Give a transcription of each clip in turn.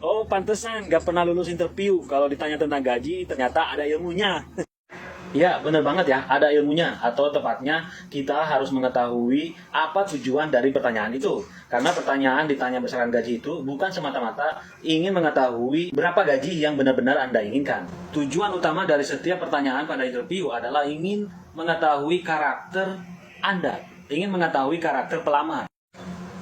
Oh, pantesan nggak pernah lulus interview. Kalau ditanya tentang gaji, ternyata ada ilmunya. Ya, benar banget ya, ada ilmunya. Atau tepatnya, kita harus mengetahui apa tujuan dari pertanyaan itu. Karena pertanyaan ditanya besaran gaji itu bukan semata-mata ingin mengetahui berapa gaji yang benar-benar Anda inginkan. Tujuan utama dari setiap pertanyaan pada interview adalah ingin mengetahui karakter Anda, ingin mengetahui karakter pelamar.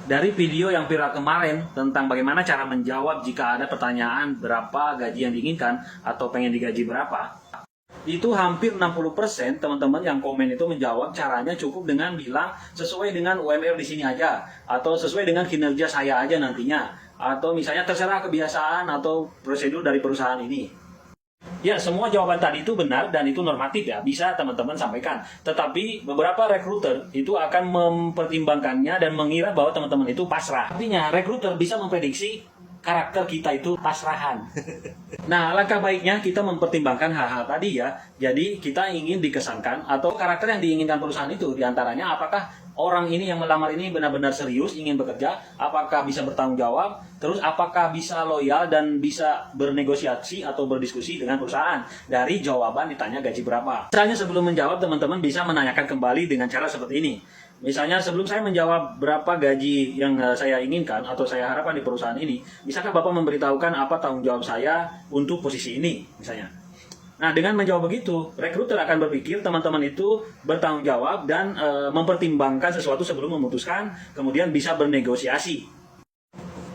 Dari video yang viral kemarin tentang bagaimana cara menjawab jika ada pertanyaan berapa gaji yang diinginkan atau pengen digaji berapa, itu hampir 60% teman-teman yang komen itu menjawab caranya cukup dengan bilang sesuai dengan UMR di sini aja, atau sesuai dengan kinerja saya aja nantinya, atau misalnya terserah kebiasaan atau prosedur dari perusahaan ini. Ya, semua jawaban tadi itu benar dan itu normatif ya, bisa teman-teman sampaikan. Tetapi beberapa rekruter itu akan mempertimbangkannya dan mengira bahwa teman-teman itu pasrah. Artinya, rekruter bisa memprediksi karakter kita itu pasrahan. Nah, langkah baiknya kita mempertimbangkan hal-hal tadi ya. Jadi, kita ingin dikesankan atau karakter yang diinginkan perusahaan itu, diantaranya apakah orang ini yang melamar ini benar-benar serius ingin bekerja, apakah bisa bertanggung jawab, terus apakah bisa loyal dan bisa bernegosiasi atau berdiskusi dengan perusahaan. Dari jawaban ditanya gaji berapa. Misalnya sebelum menjawab, teman-teman bisa menanyakan kembali dengan cara seperti ini. Misalnya sebelum saya menjawab berapa gaji yang saya inginkan atau saya harapkan di perusahaan ini, bisakah Bapak memberitahukan apa tanggung jawab saya untuk posisi ini, misalnya. Nah, dengan menjawab begitu, rekruter akan berpikir teman-teman itu bertanggung jawab dan mempertimbangkan sesuatu sebelum memutuskan, kemudian bisa bernegosiasi.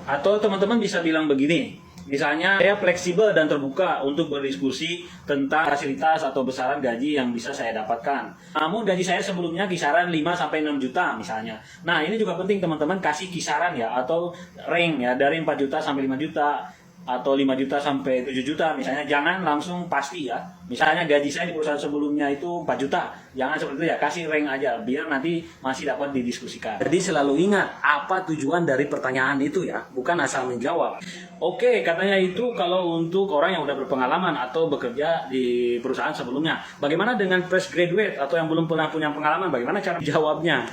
Atau teman-teman bisa bilang begini, misalnya saya fleksibel dan terbuka untuk berdiskusi tentang fasilitas atau besaran gaji yang bisa saya dapatkan. Namun gaji saya sebelumnya kisaran 5-6 juta misalnya. Nah, ini juga penting teman-teman kasih kisaran ya, atau range ya, dari 4 juta sampai 5 juta. Atau 5 juta sampai 7 juta misalnya, jangan langsung pasti ya. Misalnya gaji saya di perusahaan sebelumnya itu 4 juta, jangan seperti itu ya, kasih rank aja biar nanti masih dapat didiskusikan. Jadi selalu ingat apa tujuan dari pertanyaan itu ya, bukan asal menjawab. Oke, katanya itu kalau untuk orang yang udah berpengalaman atau bekerja di perusahaan sebelumnya. Bagaimana dengan fresh graduate atau yang belum pernah punya pengalaman, bagaimana cara jawabnya?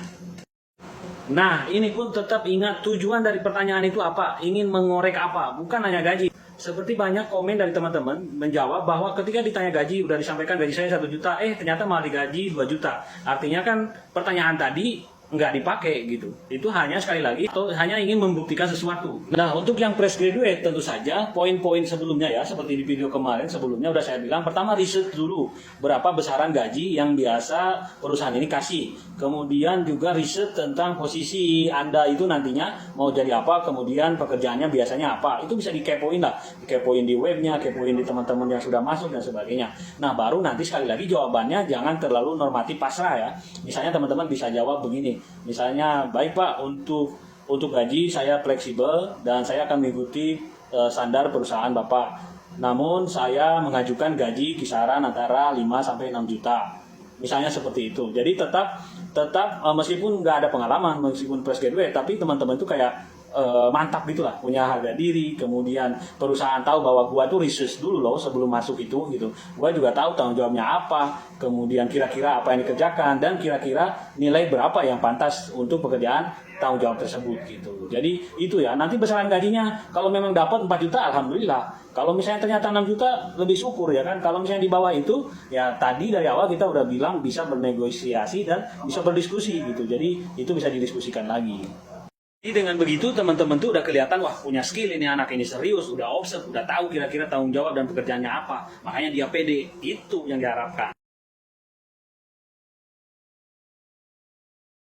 Nah, ini pun tetap ingat tujuan dari pertanyaan itu apa, ingin mengorek apa, bukan hanya gaji. Seperti banyak komen dari teman-teman menjawab bahwa ketika ditanya gaji, udah disampaikan gaji saya 1 juta, ternyata malah digaji 2 juta. Artinya kan pertanyaan tadi nggak dipakai gitu. Itu hanya sekali lagi atau hanya ingin membuktikan sesuatu. Nah, untuk yang fresh graduate tentu saja poin-poin sebelumnya ya, seperti di video kemarin sebelumnya udah saya bilang, pertama riset dulu berapa besaran gaji yang biasa perusahaan ini kasih. Kemudian juga riset tentang posisi Anda itu nantinya mau jadi apa, kemudian pekerjaannya biasanya apa. Itu bisa dikepoin lah, dikepoin di webnya, kepoin di teman-teman yang sudah masuk dan sebagainya. Nah, baru nanti sekali lagi jawabannya jangan terlalu normatif pasrah ya. Misalnya teman-teman bisa jawab begini. Misalnya, baik Pak, untuk gaji saya fleksibel dan saya akan mengikuti standar perusahaan Bapak. Namun saya mengajukan gaji kisaran antara 5-6 juta. Misalnya seperti itu. Jadi tetap meskipun nggak ada pengalaman, meskipun fresh graduate, tapi teman-teman itu kayak mantap gitulah, punya harga diri. Kemudian perusahaan tahu bahwa gua tuh research dulu loh sebelum masuk itu gitu. Gua juga tahu tanggung jawabnya apa, kemudian kira-kira apa yang dikerjakan dan kira-kira nilai berapa yang pantas untuk pekerjaan tanggung jawab tersebut gitu. Jadi itu ya, nanti besaran gajinya kalau memang dapat 4 juta alhamdulillah. Kalau misalnya ternyata 6 juta lebih syukur ya kan. Kalau misalnya di bawah itu ya tadi dari awal kita udah bilang bisa bernegosiasi dan bisa berdiskusi gitu. Jadi itu bisa didiskusikan lagi. Jadi dengan begitu teman-teman tuh udah kelihatan, wah punya skill ini anak ini, serius, udah observe, udah tahu kira-kira tanggung jawab dan pekerjaannya apa. Makanya dia pede, itu yang diharapkan.